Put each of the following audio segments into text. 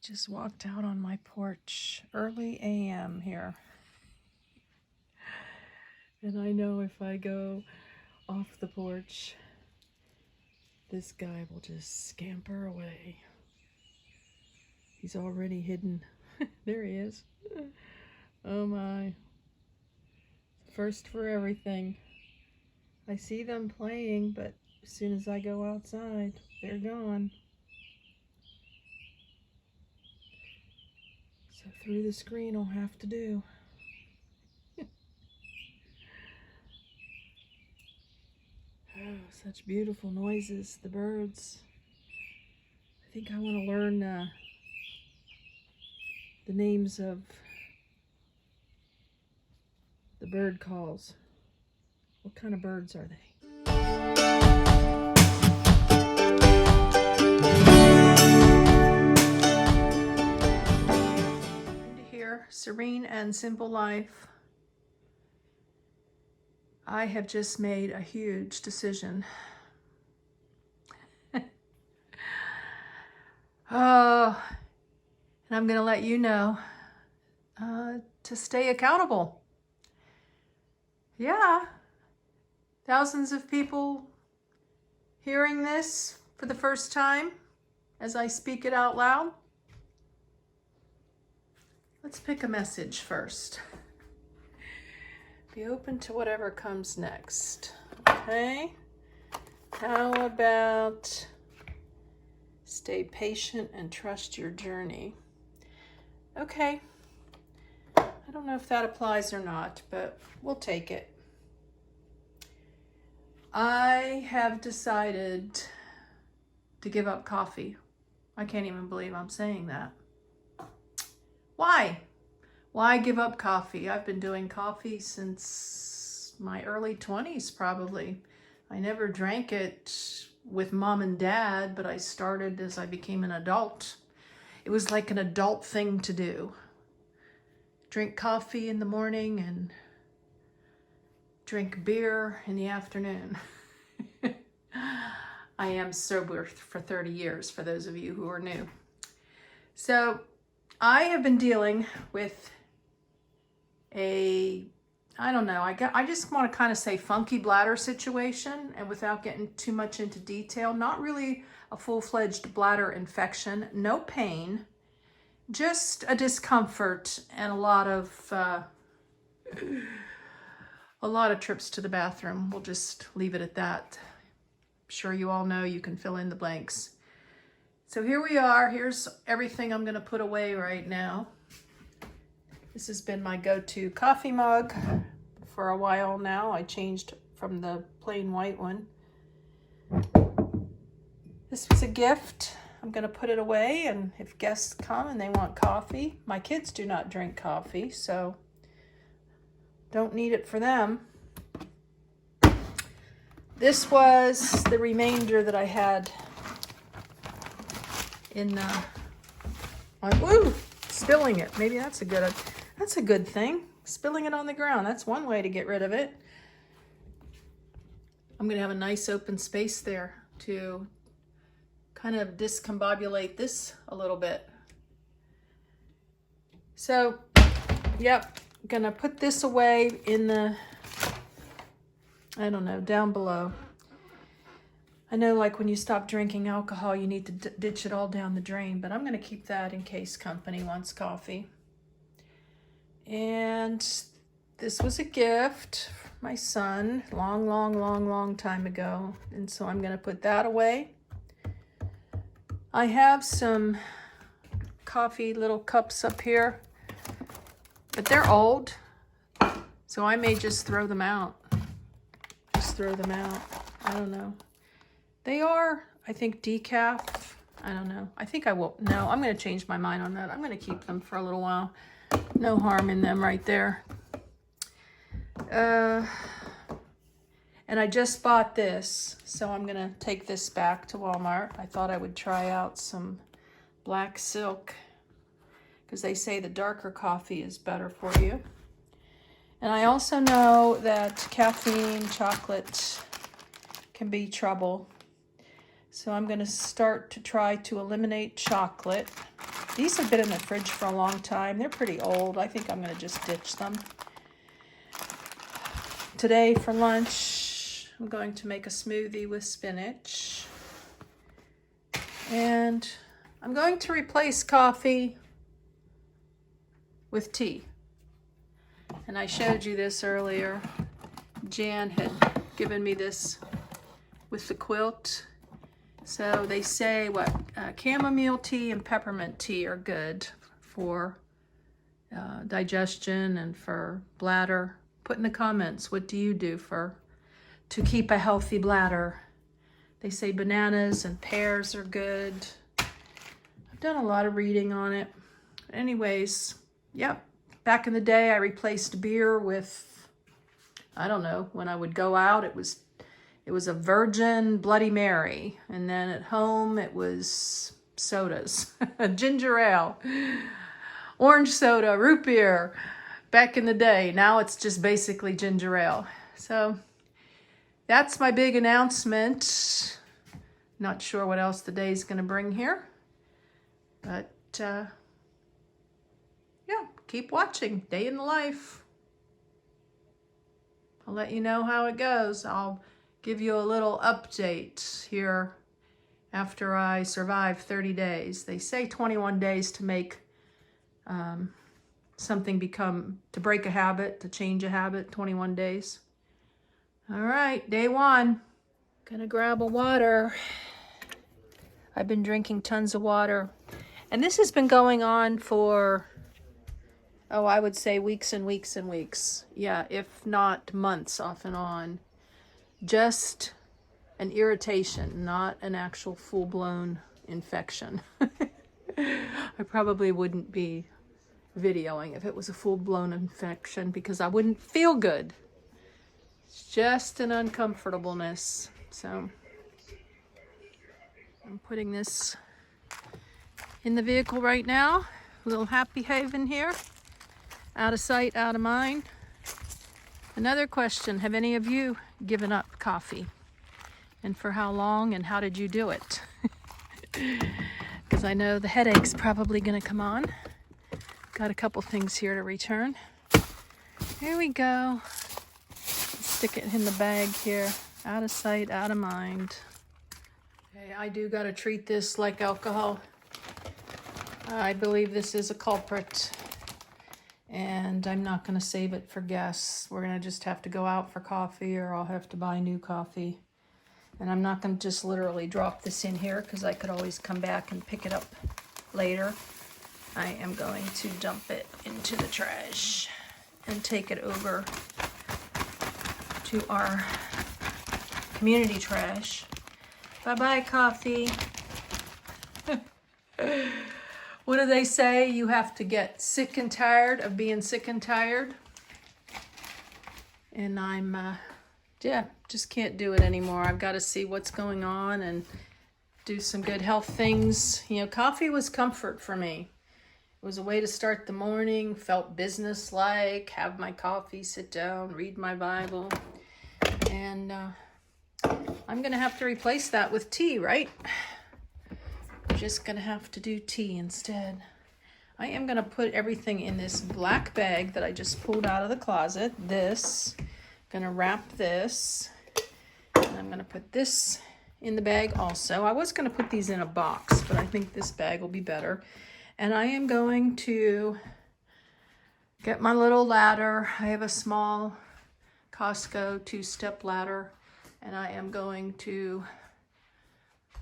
Just walked out on my porch, early AM here. And I know if I go off the porch, this guy will just scamper away. He's already hidden. There he is. Oh my. First for everything. I see them playing, but as soon as I go outside, they're gone. So through the screen I'll have to do. Oh, such beautiful noises, the birds. I think I want to learn the names of the bird calls. What kind of birds are they? Here, Serene and Simple Life. I have just made a huge decision. Oh, and I'm going to let you know to stay accountable. Yeah, thousands of people hearing this for the first time as I speak it out loud. Let's pick a message first. Be open to whatever comes next. Okay? How about stay patient and trust your journey? Okay. I don't know if that applies or not, but we'll take it. I have decided to give up coffee. I can't even believe I'm saying that. Why? Why give up coffee? I've been doing coffee since my early 20s, probably. I never drank it with mom and dad, but I started as I became an adult. It was like an adult thing to do. Drink coffee in the morning and drink beer in the afternoon. I am sober for 30 years, for those of you who are new. So I have been dealing with I just want to kind of say funky bladder situation, and without getting too much into detail, not really a full-fledged bladder infection, no pain, just a discomfort and a lot of trips to the bathroom. We'll just leave it at that. I'm sure you all know you can fill in the blanks. So here we are. Here's everything I'm going to put away right now. This has been my go-to coffee mug for a while now. I changed from the plain white one. This was a gift. I'm going to put it away, and if guests come and they want coffee, my kids do not drink coffee, so don't need it for them. This was the remainder that I had in spilling it. Maybe that's a good thing. Spilling it on the ground. That's one way to get rid of it. I'm going to have a nice open space there to kind of discombobulate this a little bit. So, yep, I'm going to put this away in the, down below. I know, like, when you stop drinking alcohol, you need to ditch it all down the drain, but I'm going to keep that in case company wants coffee. And this was a gift for my son long time ago, and so I'm going to put that away. I have some coffee little cups up here, but they're old, so I may just throw them out. I don't know. They are, I think, decaf. I don't know. I think I will. No, I'm going to change my mind on that. I'm going to keep them for a little while. No harm in them right there. And I just bought this, so I'm going to take this back to Walmart. I thought I would try out some black silk because they say the darker coffee is better for you. And I also know that caffeine, chocolate can be trouble. So I'm going to start to try to eliminate chocolate. These have been in the fridge for a long time. They're pretty old. I think I'm going to just ditch them. Today for lunch, I'm going to make a smoothie with spinach. And I'm going to replace coffee with tea. And I showed you this earlier. Jan had given me this with the quilt. So they say what chamomile tea and peppermint tea are good for digestion and for bladder. Put in the comments, what do you do to keep a healthy bladder? They say bananas and pears are good. I've done a lot of reading on it. Anyways, yep. Back in the day, I replaced beer with, I don't know, when I would go out, it was a virgin Bloody Mary. And then at home, it was sodas, ginger ale, orange soda, root beer. Back in the day, now it's just basically ginger ale. So that's my big announcement. Not sure what else the day's gonna bring here, but yeah, keep watching Day in the Life. I'll let you know how it goes. I'll give you a little update here after I survive 30 days. They say 21 days to make something to break a habit, to change a habit, 21 days. All right, day 1. Gonna grab a water. I've been drinking tons of water. And this has been going on for, I would say weeks and weeks and weeks. Yeah, if not months off and on. Just an irritation, not an actual full-blown infection. I probably wouldn't be videoing if it was a full-blown infection because I wouldn't feel good. It's just an uncomfortableness. So I'm putting this in the vehicle right now. A little happy haven here. Out of sight, out of mind. Another question, have any of you given up coffee? And for how long, and how did you do it? Because I know the headache's probably gonna come on. Got a couple things here to return. Here we go. Stick it in the bag here. Out of sight, out of mind. Okay, I do gotta treat this like alcohol. I believe this is a culprit. And I'm not gonna save it for guests. We're gonna just have to go out for coffee or I'll have to buy new coffee. And I'm not gonna just literally drop this in here because I could always come back and pick it up later. I am going to dump it into the trash and take it over to our community trash. Bye-bye, coffee. What do they say? You have to get sick and tired of being sick and tired. And I'm, just can't do it anymore. I've got to see what's going on and do some good health things. You know, coffee was comfort for me. It was a way to start the morning, felt business-like, have my coffee, sit down, read my Bible. And I'm going to have to replace that with tea, right? I'm just going to have to do tea instead. I am going to put everything in this black bag that I just pulled out of the closet. This. I'm going to wrap this. And I'm going to put this in the bag also. I was going to put these in a box, but I think this bag will be better. And I am going to get my little ladder. I have a small Costco 2-step ladder. And I am going to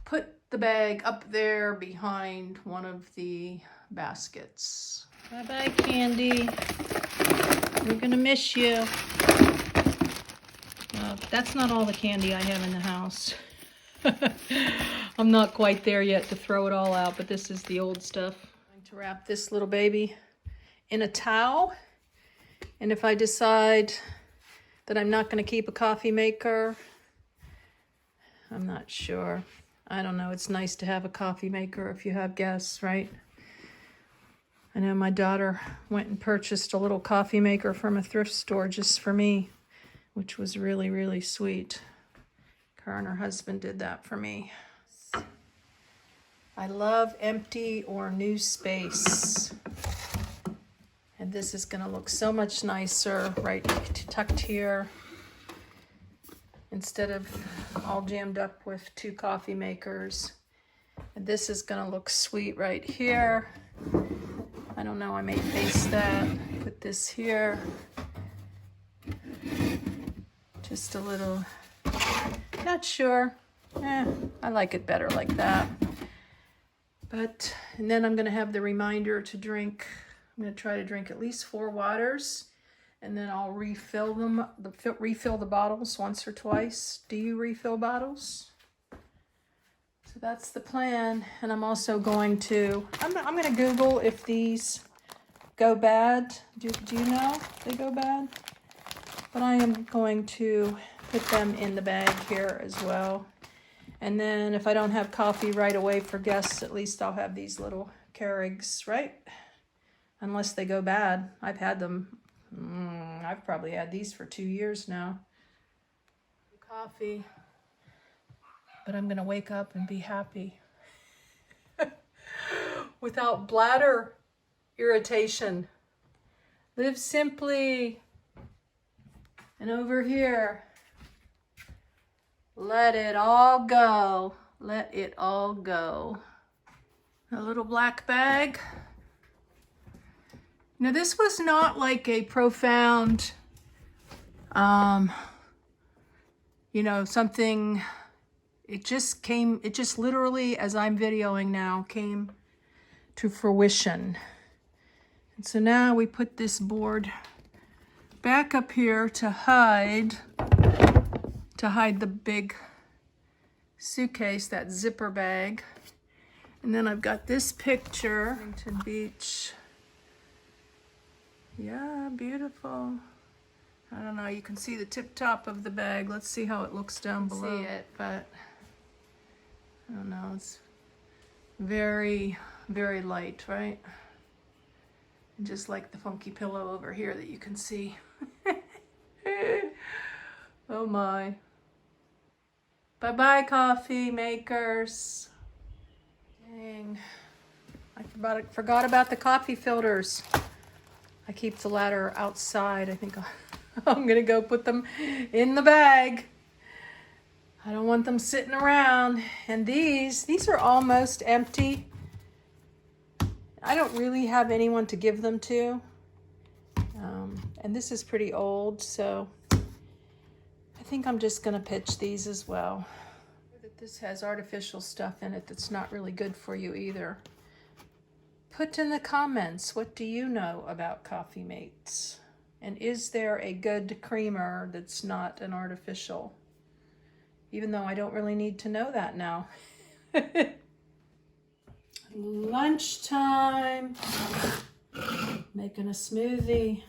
put the bag up there behind one of the baskets. Bye-bye, Candy. We're gonna miss you. That's not all the candy I have in the house. I'm not quite there yet to throw it all out, but this is the old stuff. I'm going to wrap this little baby in a towel. And if I decide that I'm not going to keep a coffee maker, I'm not sure. I don't know. It's nice to have a coffee maker if you have guests, right? I know my daughter went and purchased a little coffee maker from a thrift store just for me, which was really, really sweet. Her and her husband did that for me. I love empty or new space. And this is going to look so much nicer right tucked here instead of all jammed up with 2 coffee makers. And this is going to look sweet right here. I don't know, I may face that. Put this here. Just a little, not sure. I like it better like that. But, and then I'm going to have the reminder to drink. I'm going to try to drink at least 4 waters, and then I'll refill them, refill the bottles once or twice. Do you refill bottles? So that's the plan. And I'm also going to, I'm going to Google if these go bad. Do you know if they go bad? But I am going to put them in the bag here as well. And then if I don't have coffee right away for guests, at least I'll have these little Keurigs, right? Unless they go bad. I've had them. I've probably had these for 2 years now. Coffee. But I'm going to wake up and be happy. Without bladder irritation. Live simply. And over here. Let it all go. Let it all go. A little black bag. Now this was not like a profound, you know, something, it just literally, as I'm videoing now, came to fruition. And so now we put this board back up here to hide the big suitcase, that zipper bag. And then I've got this picture, Huntington Beach. Yeah, beautiful. I don't know, you can see the tip top of the bag. Let's see how it looks down below. See it, but I don't know, it's very, very light, right? And just like the funky pillow over here that you can see. Oh my. Bye-bye, coffee makers. Dang. I forgot about the coffee filters. I keep the ladder outside. I think I'm gonna go put them in the bag. I don't want them sitting around. And these are almost empty. I don't really have anyone to give them to. And this is pretty old, so I think I'm just gonna pitch these as well. This has artificial stuff in it that's not really good for you either. Put in the comments, what do you know about Coffee Mates? And is there a good creamer that's not an artificial? Even though I don't really need to know that now. Lunchtime. Making a smoothie.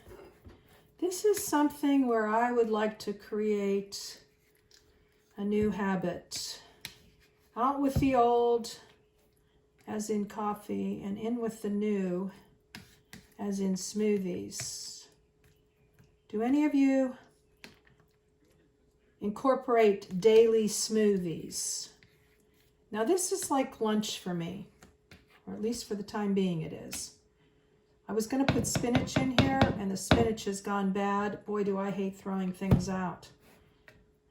This is something where I would like to create a new habit. Out with the old, as in coffee, and in with the new, as in smoothies. Do any of you incorporate daily smoothies? Now this is like lunch for me, or at least for the time being it is. I was going to put spinach in here, and the spinach has gone bad. Boy, do I hate throwing things out.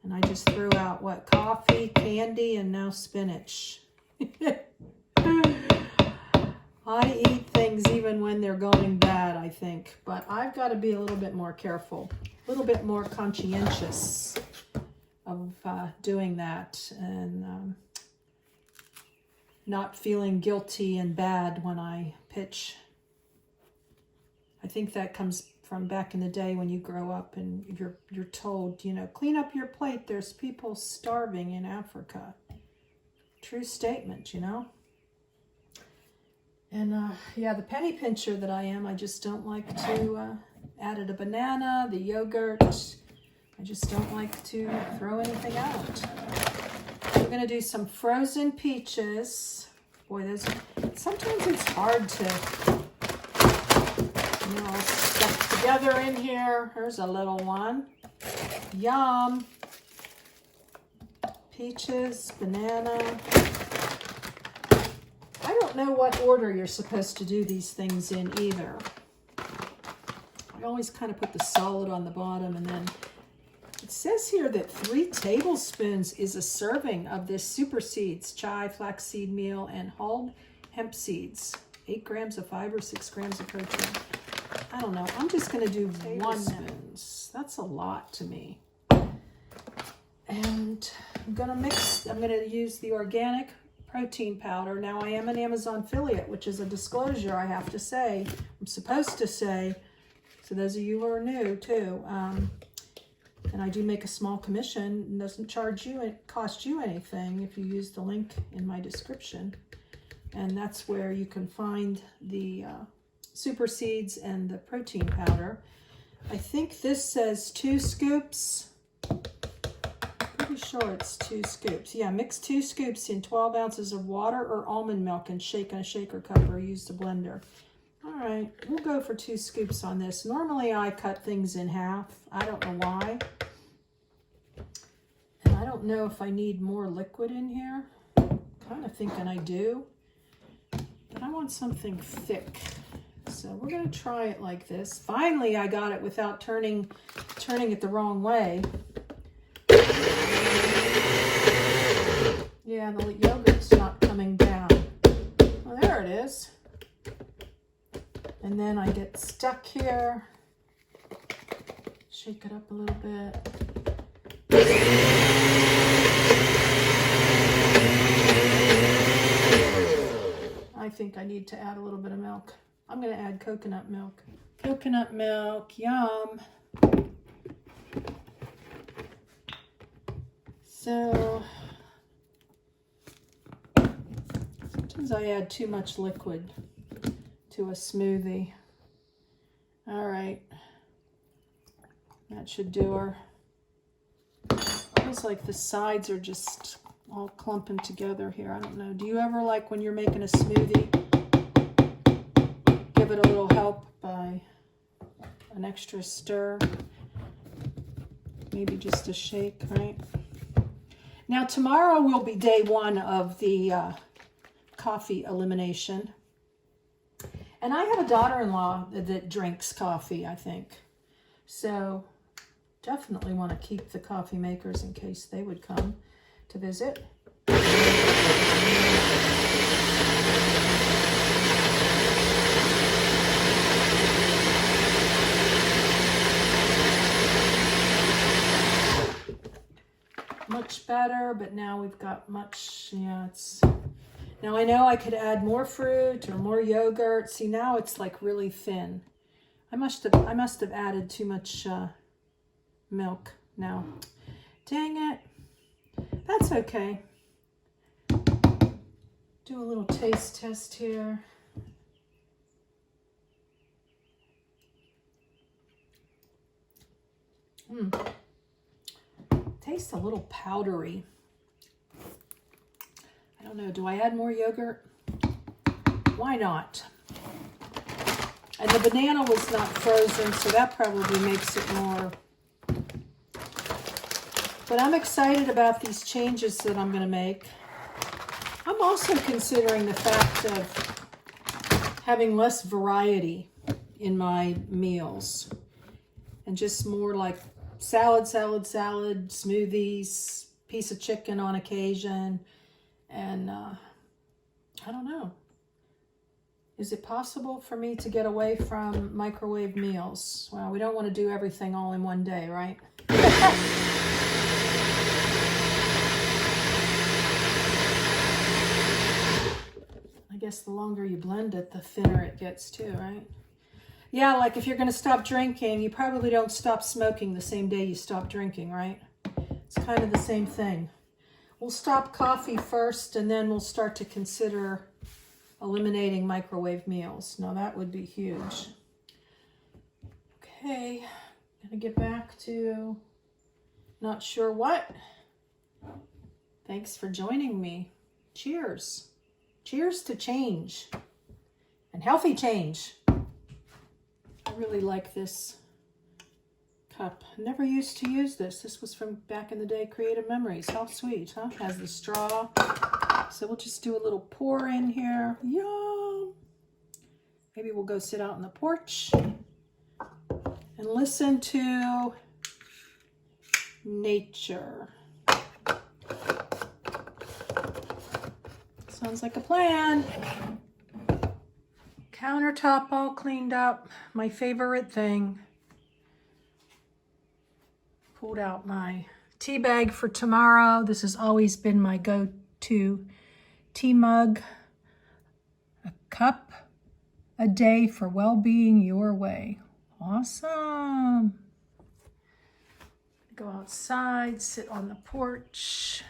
And I just threw out, what, coffee, candy, and now spinach. I eat things even when they're going bad, I think. But I've got to be a little bit more careful, a little bit more conscientious of doing that, and not feeling guilty and bad when I pitch. I think that comes from back in the day when you grow up and you're told, you know, clean up your plate. There's people starving in Africa. True statement, you know. And yeah, the penny pincher that I am, I just don't like to add a banana, the yogurt. I just don't like to throw anything out. We're gonna do some frozen peaches. Boy, those, sometimes it's hard to, you know, stuff together in here. Here's a little one. Yum. Peaches, banana. don't know what order you're supposed to do these things in either. I always kind of put the solid on the bottom, and then it says here that 3 tablespoons is a serving of this super seeds, chai, flaxseed meal, and hulled hemp seeds. 8 grams of fiber, 6 grams of protein. I don't know. I'm just going to do 1 spoon. That's a lot to me. And I'm going to use the organic protein powder. Now, I am an Amazon affiliate, which is a disclosure I have to say. I'm supposed to say, so those of you who are new too, and I do make a small commission. It doesn't cost you anything if you use the link in my description. And that's where you can find the super seeds and the protein powder. I think this says 2 scoops. Pretty sure it's 2 scoops. Yeah, mix 2 scoops in 12 ounces of water or almond milk and shake in a shaker cup or use the blender. All right, we'll go for 2 scoops on this. Normally I cut things in half. I don't know why. And I don't know if I need more liquid in here. Kind of thinking I do. But I want something thick. So we're going to try it like this. Finally, I got it without turning it the wrong way. Yeah, the yogurt's not coming down. Well, there it is. And then I get stuck here. Shake it up a little bit. I think I need to add a little bit of milk. I'm going to add coconut milk. Coconut milk, yum. So, sometimes I add too much liquid to a smoothie. All right. That should do her. Feels like the sides are just all clumping together here. I don't know. Do you ever, like when you're making a smoothie, give it a little help by an extra stir? Maybe just a shake, right? Now tomorrow will be day 1 of the coffee elimination. And I have a daughter-in-law that drinks coffee, I think. So definitely want to keep the coffee makers in case they would come to visit. Much better, but now we've got much, yeah, it's... Now I know I could add more fruit or more yogurt. See, now it's like really thin. I must have added too much milk now. Dang it. That's okay. Do a little taste test here. Tastes a little powdery. I don't know, do I add more yogurt? Why not? And the banana was not frozen, so that probably makes it more. But I'm excited about these changes that I'm going to make. I'm also considering the fact of having less variety in my meals and just more like salad, smoothies, piece of chicken on occasion. And I don't know. Is it possible for me to get away from microwave meals? Well, we don't want to do everything all in one day, right? I guess the longer you blend it, the thinner it gets too, right? Yeah, like if you're going to stop drinking, you probably don't stop smoking the same day you stop drinking, right? It's kind of the same thing. We'll stop coffee first, and then we'll start to consider eliminating microwave meals. Now that would be huge. Okay, I'm gonna get back to not sure what. Thanks for joining me. Cheers. Cheers to change and healthy change. I really like this cup. Never used to use this. This was from back in the day, Creative Memories. How sweet, huh? Has the straw. So we'll just do a little pour in here. Yum! Maybe we'll go sit out on the porch and listen to nature. Sounds like a plan. Countertop all cleaned up. My favorite thing. Pulled out my tea bag for tomorrow. This has always been my go-to tea mug. A cup a day for well-being your way. Awesome. Go outside, sit on the porch.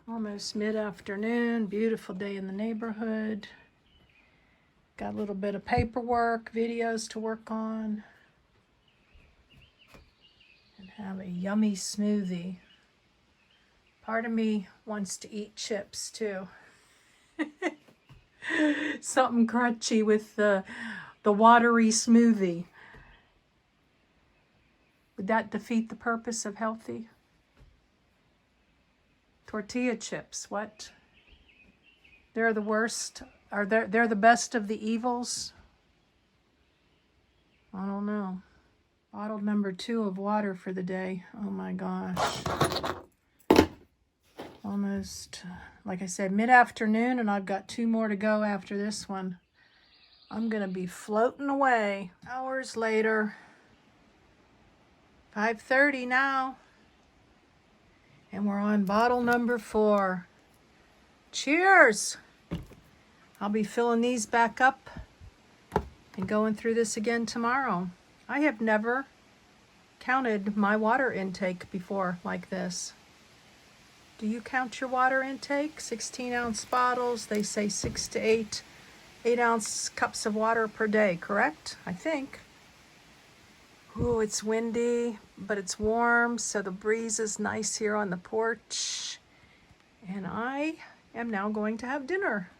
Almost mid-afternoon, beautiful day in the neighborhood. Got a little bit of paperwork, videos to work on. And have a yummy smoothie. Part of me wants to eat chips too. Something crunchy with the watery smoothie. Would that defeat the purpose of healthy? Tortilla chips, what? They're the worst. They're the best of the evils? I don't know. Bottle number 2 of water for the day. Oh my gosh. Almost, like I said, mid-afternoon, and I've got 2 more to go after this one. I'm gonna be floating away. Hours later. 5:30 now. And we're on bottle number 4. Cheers! I'll be filling these back up and going through this again tomorrow. I have never counted my water intake before like this. Do you count your water intake? 16-ounce bottles. They say 6 to 8 8-ounce cups of water per day, correct? I think. Ooh, it's windy, but it's warm, so the breeze is nice here on the porch. And I am now going to have dinner.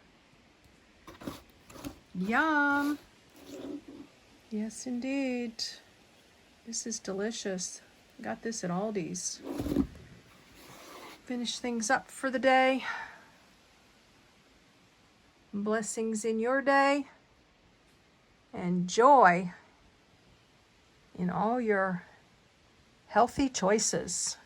Yum! Yes, indeed. This is delicious. Got this at Aldi's. Finish things up for the day. Blessings in your day. And joy in all your healthy choices.